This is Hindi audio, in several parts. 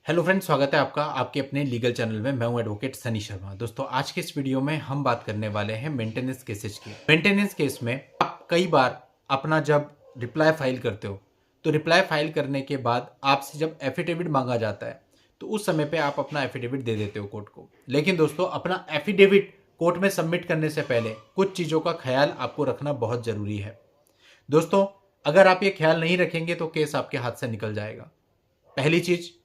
हेलो फ्रेंड्स, स्वागत है आपका आपके अपने लीगल चैनल में। मैं हूं एडवोकेट सनी शर्मा। दोस्तों, आज के इस वीडियो में हम बात करने वाले हैं मेंटेनेंस केसेस की। मेंटेनेंस केस में आप कई बार अपना जब रिप्लाई फाइल करते हो तो रिप्लाई फाइल करने के बाद आपसे जब एफिडेविट मांगा जाता है तो उस समय पे आप अपना एफिडेविट दे देते हो कोर्ट को। लेकिन दोस्तों, अपना एफिडेविट कोर्ट में सबमिट करने से पहले कुछ चीज़ों का ख्याल आपको रखना बहुत ज़रूरी है। दोस्तों, अगर आप ये ख्याल नहीं रखेंगे तो केस आपके हाथ से निकल जाएगा। पहली चीज,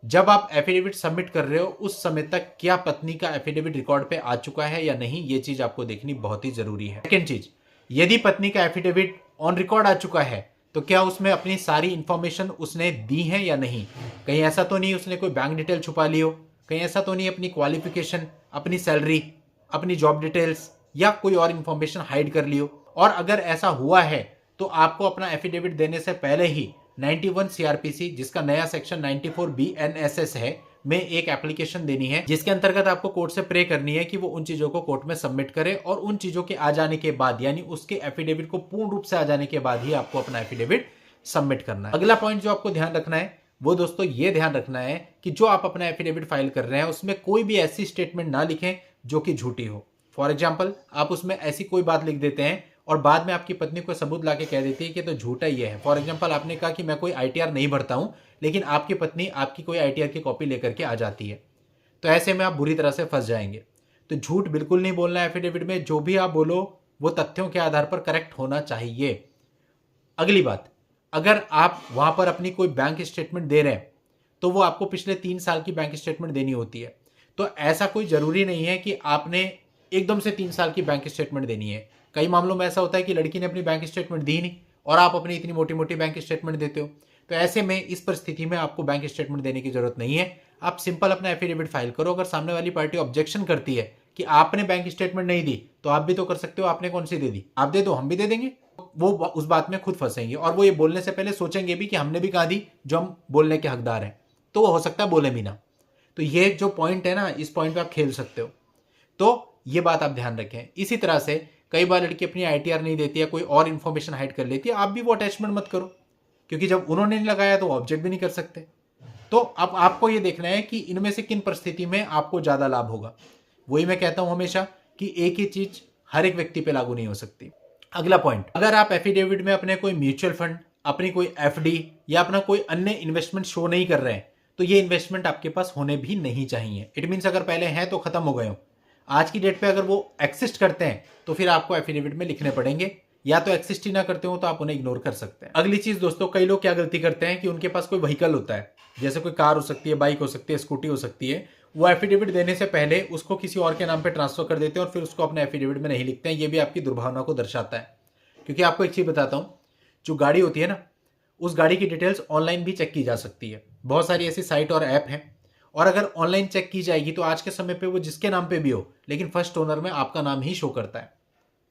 जब आप एफिडेविट सबमिट कर रहे हो उस समय तक क्या पत्नी का एफिडेविट रिकॉर्ड पे आ चुका है या नहीं, ये चीज आपको देखनी बहुत ही जरूरी है। सेकेंड चीज, यदि पत्नी का एफिडेविट ऑन रिकॉर्ड आ चुका है तो क्या उसमें अपनी सारी इंफॉर्मेशन उसने दी है या नहीं। कहीं ऐसा तो नहीं उसने कोई बैंक डिटेल छुपा ली हो, कहीं ऐसा तो नहीं अपनी क्वालिफिकेशन, अपनी सैलरी, अपनी जॉब डिटेल्स या कोई और इंफॉर्मेशन हाइड कर ली हो। और अगर ऐसा हुआ है तो आपको अपना एफिडेविट देने से पहले ही 91 सीआरपीसी, जिसका नया सेक्शन 94 बीएनएसएस है, में एक एप्लीकेशन देनी है जिसके अंतर्गत आपको कोर्ट से प्रे करनी है कि वो उन चीजों को कोर्ट में सबमिट करे और उन चीजों के आ जाने के बाद, यानी उसके एफिडेविट को पूर्ण रूप से आ जाने के बाद ही आपको अपना एफिडेविट सबमिट करना है। अगला पॉइंट जो आपको ध्यान रखना है वो दोस्तों ये ध्यान रखना है कि जो आप अपना एफिडेविट फाइल कर रहे हैं उसमें कोई भी ऐसी स्टेटमेंट ना लिखें जो कि झूठी हो। फॉर एग्जाम्पल, आप उसमें ऐसी कोई बात लिख देते हैं और बाद में आपकी पत्नी को सबूत लाके कह देती है कि तो झूठा ही है। फॉर एग्जाम्पल, आपने कहा कि मैं कोई आईटीआर नहीं भरता हूं, लेकिन आपकी पत्नी आपकी कोई आईटीआर की कॉपी लेकर के आ जाती है, तो ऐसे में आप बुरी तरह से फंस जाएंगे। तो झूठ बिल्कुल नहीं बोलना है एफिडेविट में। जो भी आप बोलो वो तथ्यों के आधार पर करेक्ट होना चाहिए। अगली बात, अगर आप वहां पर अपनी कोई बैंक स्टेटमेंट दे रहे हैं तो वो आपको पिछले 3 साल की बैंक स्टेटमेंट देनी होती है। तो ऐसा कोई जरूरी नहीं है कि आपने एकदम से 3 साल की बैंक स्टेटमेंट देनी है। कई मामलों में ऐसा होता है कि लड़की ने अपनी बैंक स्टेटमेंट दी नहीं और आप अपनी इतनी मोटी मोटी बैंक स्टेटमेंट देते हो। तो ऐसे में इस परिस्थिति में आपको बैंक स्टेटमेंट देने की जरूरत नहीं है। आप सिंपल अपना एफिडेविट फाइल करो। अगर सामने वाली पार्टी ऑब्जेक्शन करती है कि आपने बैंक स्टेटमेंट नहीं दी, तो आप भी तो कर सकते हो, आपने कौन सी दे दी, आप दे दो, हम भी दे देंगे। वो उस बात में खुद फंसेंगे और वो ये बोलने से पहले सोचेंगे भी कि हमने भी कहा दी जो हम बोलने के हकदार हैं, तो वो हो सकता है बोले भी ना। तो ये जो पॉइंट है ना, इस पॉइंट पे आप खेल सकते हो। तो ये बात आप ध्यान रखें। इसी तरह से कई बार लड़की अपनी आईटीआर नहीं देती है, कोई और इंफॉर्मेशन हाइड कर लेती है, आप भी वो अटैचमेंट मत करो, क्योंकि जब उन्होंने नहीं लगाया तो ऑब्जेक्ट भी नहीं कर सकते। तो अब आपको ये देखना है कि इनमें से किन परिस्थिति में आपको ज्यादा लाभ होगा। वही मैं कहता हूं हमेशा कि एक ही चीज हर एक व्यक्ति पे लागू नहीं हो सकती। अगला पॉइंट, अगर आप एफिडेविट में अपने कोई म्यूचुअल फंड, अपनी कोई एफडी या अपना कोई अन्य इन्वेस्टमेंट शो नहीं कर रहे हैं तो ये इन्वेस्टमेंट आपके पास होने भी नहीं चाहिए। इट मीन्स अगर पहले हैं तो खत्म हो गए हो। आज की डेट पे अगर वो एक्सिस्ट करते हैं तो फिर आपको एफिडेविट में लिखने पड़ेंगे, या तो एक्सिस्ट ही ना करते हो तो आप उन्हें इग्नोर कर सकते हैं। अगली चीज दोस्तों, कई लोग क्या गलती करते हैं कि उनके पास कोई व्हीकल होता है, जैसे कोई कार हो सकती है, बाइक हो सकती है, स्कूटी हो सकती है, वो एफिडेविट देने से पहले उसको किसी और के नाम पे ट्रांसफर कर देते हैं और फिर उसको अपने एफिडेविट में नहीं लिखते हैं। ये भी आपकी दुर्भावना को दर्शाता है। क्योंकि आपको एक चीज बताता हूं, जो गाड़ी होती है ना, उस गाड़ी की डिटेल्स ऑनलाइन भी चेक की जा सकती है। बहुत सारी ऐसी साइट और ऐप हैं, और अगर ऑनलाइन चेक की जाएगी तो आज के समय पे वो जिसके नाम पे भी हो, लेकिन फर्स्ट ओनर में आपका नाम ही शो करता है।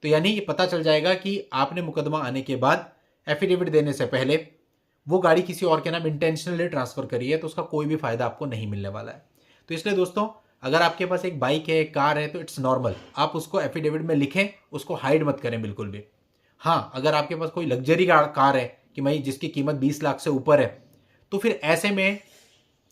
तो यानी ये पता चल जाएगा कि आपने मुकदमा आने के बाद एफिडेविट देने से पहले वो गाड़ी किसी और के नाम इंटेंशनली ट्रांसफर करी है, तो उसका कोई भी फायदा आपको नहीं मिलने वाला है। तो इसलिए दोस्तों, अगर आपके पास एक बाइक है, एक कार है, तो इट्स नॉर्मल, आप उसको एफिडेविट में लिखें, उसको हाइड मत करें बिल्कुल भी। हाँ, अगर आपके पास कोई लग्जरी कार है कि भाई जिसकी कीमत 20 लाख से ऊपर है, तो फिर ऐसे में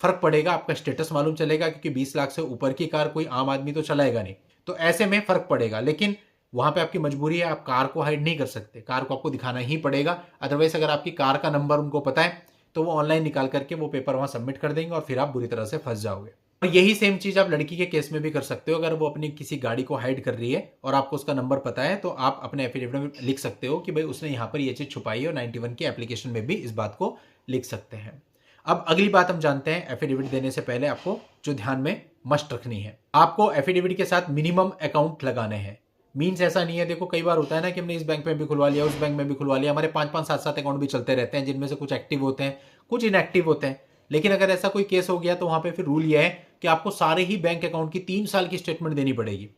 फर्क पड़ेगा, आपका स्टेटस मालूम चलेगा, क्योंकि 20 लाख से ऊपर की कार कोई आम आदमी तो चलाएगा नहीं। तो ऐसे में फर्क पड़ेगा, लेकिन वहां पे आपकी मजबूरी है, आप कार को हाइड नहीं कर सकते, कार को आपको दिखाना ही पड़ेगा। अदरवाइज अगर आपकी कार का नंबर उनको पता है तो वो ऑनलाइन निकाल करके वो पेपर वहां सबमिट कर देंगे और फिर आप बुरी तरह से फंस जाओगे। और यही सेम चीज आप लड़की के केस में भी कर सकते हो। अगर वो अपनी किसी गाड़ी को हाइड कर रही है और आपको उसका नंबर पता है, तो आप अपने एफिडेविट में लिख सकते हो कि भाई उसने यहाँ पर ये चीज छुपाई है, और 91 की एप्लीकेशन में भी इस बात को लिख सकते हैं। अब अगली बात हम जानते हैं, एफिडेविट देने से पहले आपको जो ध्यान में मस्ट रखनी है, आपको एफिडेविट के साथ मिनिमम अकाउंट लगाने हैं। मीन्स ऐसा नहीं है, देखो कई बार होता है ना कि हमने इस बैंक में भी खुलवा लिया, उस बैंक में भी खुलवा लिया, हमारे 5-5, 7-7 अकाउंट भी चलते रहते हैं, जिनमें से कुछ एक्टिव होते हैं, कुछ इनएक्टिव होते हैं। लेकिन अगर ऐसा कोई केस हो गया तो वहां पे फिर रूल यह है कि आपको सारे ही बैंक अकाउंट की 3 साल की स्टेटमेंट देनी पड़ेगी।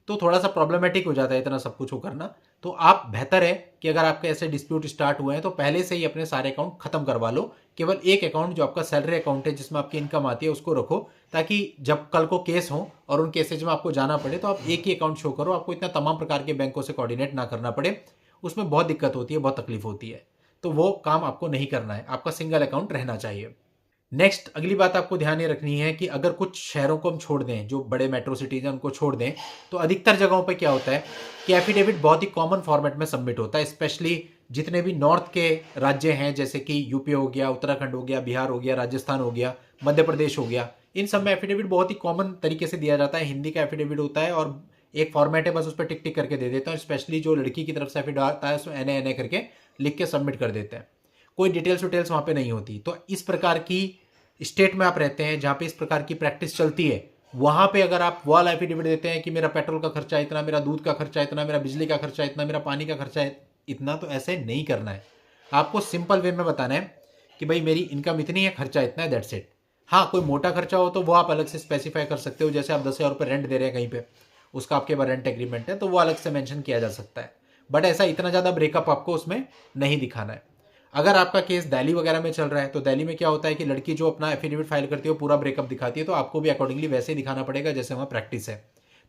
तो थोड़ा सा प्रॉब्लमेटिक हो जाता है इतना सब कुछ हो करना। तो आप बेहतर है कि अगर आपके ऐसे डिस्प्यूट स्टार्ट हुए हैं तो पहले से ही अपने सारे अकाउंट खत्म करवा लो। केवल एक अकाउंट जो आपका सैलरी अकाउंट है, जिसमें आपकी इनकम आती है, उसको रखो, ताकि जब कल को केस हो और उन केसेज में आपको जाना पड़े तो आप एक ही अकाउंट शो करो, आपको इतना तमाम प्रकार के बैंकों से कोऑर्डिनेट ना करना पड़े। उसमें बहुत दिक्कत होती है, बहुत तकलीफ होती है। तो वो काम आपको नहीं करना है, आपका सिंगल अकाउंट रहना चाहिए। नेक्स्ट अगली बात आपको ध्यान ये रखनी है कि अगर कुछ शहरों को हम छोड़ दें, जो बड़े मेट्रो सिटीज हैं उनको छोड़ दें, तो अधिकतर जगहों पे क्या होता है कि एफिडेविट बहुत ही कॉमन फॉर्मेट में सबमिट होता है। स्पेशली जितने भी नॉर्थ के राज्य हैं, जैसे कि यूपी हो गया, उत्तराखंड हो गया, बिहार हो गया, राजस्थान हो गया, मध्य प्रदेश हो गया, इन सब में एफिडेविट बहुत ही कॉमन तरीके से दिया जाता है। हिंदी का एफिडेविट होता है और एक फॉर्मेट है, बस उस पर टिक टिक करके दे देता हूँ। स्पेशली जो लड़की की तरफ से एफिडेविट आता है उसमें एन करके लिख के सबमिट कर देते हैं, कोई डिटेल्स विटेल्स वहाँ पे नहीं होती। तो इस प्रकार की स्टेट में आप रहते हैं जहाँ पे इस प्रकार की प्रैक्टिस चलती है, वहाँ पे अगर आप वाला एफिडेविट देते हैं कि मेरा पेट्रोल का खर्चा इतना, मेरा दूध का खर्चा इतना, मेरा बिजली का खर्चा इतना, मेरा पानी का खर्चा इतना, तो ऐसे नहीं करना है। आपको सिंपल वे में बताना है कि भाई मेरी इनकम इतनी है, खर्चा इतना है, दैट्स इट। हाँ, कोई मोटा खर्चा हो तो वो आप अलग से स्पेसिफाई कर सकते हो, जैसे आप 10,000 रुपये रेंट दे रहे हैं कहीं पे, उसका आपके पास रेंट एग्रीमेंट है, तो वो अलग से मेंशन किया जा सकता है। बट ऐसा इतना ज़्यादा ब्रेकअप आपको उसमें नहीं दिखाना है। अगर आपका केस दिल्ली वगैरह में चल रहा है, तो दिल्ली में क्या होता है कि लड़की जो अपना एफिडेविट फाइल करती है वो पूरा ब्रेकअप दिखाती है, तो आपको भी अकॉर्डिंगली वैसे ही दिखाना पड़ेगा जैसे वहाँ प्रैक्टिस है।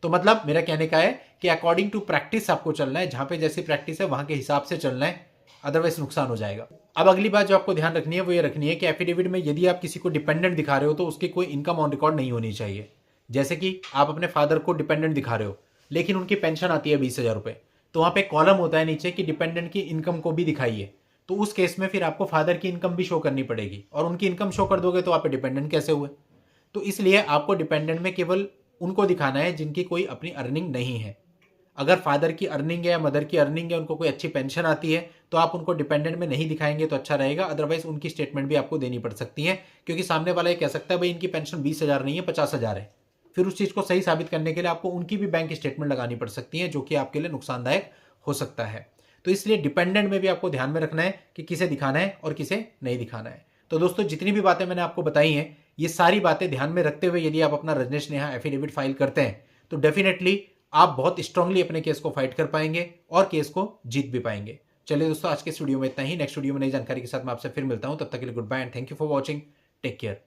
तो मतलब मेरा कहने का है कि अकॉर्डिंग टू प्रैक्टिस आपको चलना है, जहाँ पे जैसी प्रैक्टिस है वहाँ के हिसाब से चलना है, अदरवाइज नुकसान हो जाएगा। अब अगली बात जो आपको ध्यान रखनी है वो ये रखनी है कि एफिडेविट में यदि आप किसी को डिपेंडेंट दिखा रहे हो तो उसकी कोई इनकम ऑन रिकॉर्ड नहीं होनी चाहिए। जैसे कि आप अपने फादर को डिपेंडेंट दिखा रहे हो लेकिन उनकी पेंशन आती है 20,000 रुपये, तो वहाँ पे कॉलम होता है नीचे कि डिपेंडेंट की इनकम को भी दिखाइए। तो उस केस में फिर आपको फादर की इनकम भी शो करनी पड़ेगी, और उनकी इनकम शो कर दोगे तो आप डिपेंडेंट कैसे हुए। तो इसलिए आपको डिपेंडेंट में केवल उनको दिखाना है जिनकी कोई अपनी अर्निंग नहीं है। अगर फादर की अर्निंग है या मदर की अर्निंग है, उनको कोई अच्छी पेंशन आती है, तो आप उनको डिपेंडेंट में नहीं दिखाएंगे तो अच्छा रहेगा। अदरवाइज उनकी स्टेटमेंट भी आपको देनी पड़ सकती है, क्योंकि सामने वाला ये कह सकता है भाई इनकी पेंशन 20,000 नहीं है 50,000 है। फिर उस चीज़ को सही साबित करने के लिए आपको उनकी भी बैंक स्टेटमेंट लगानी पड़ सकती है, जो कि आपके लिए नुकसानदायक हो सकता है। तो इसलिए डिपेंडेंट में भी आपको ध्यान में रखना है कि किसे दिखाना है और किसे नहीं दिखाना है। तो दोस्तों, जितनी भी बातें मैंने आपको बताई हैं, ये सारी बातें ध्यान में रखते हुए यदि आप अपना रजनीश नेहा एफिडेविट फाइल करते हैं तो डेफिनेटली आप बहुत स्ट्रांगली अपने केस को फाइट कर पाएंगे और केस को जीत भी पाएंगे। चलिए दोस्तों, आज के इस वीडियो में इतना ही। नेक्स्ट वीडियो में नई जानकारी के साथ मैं आपसे फिर मिलता हूं। तब तक के लिए good bye and thank you for watching. Take care.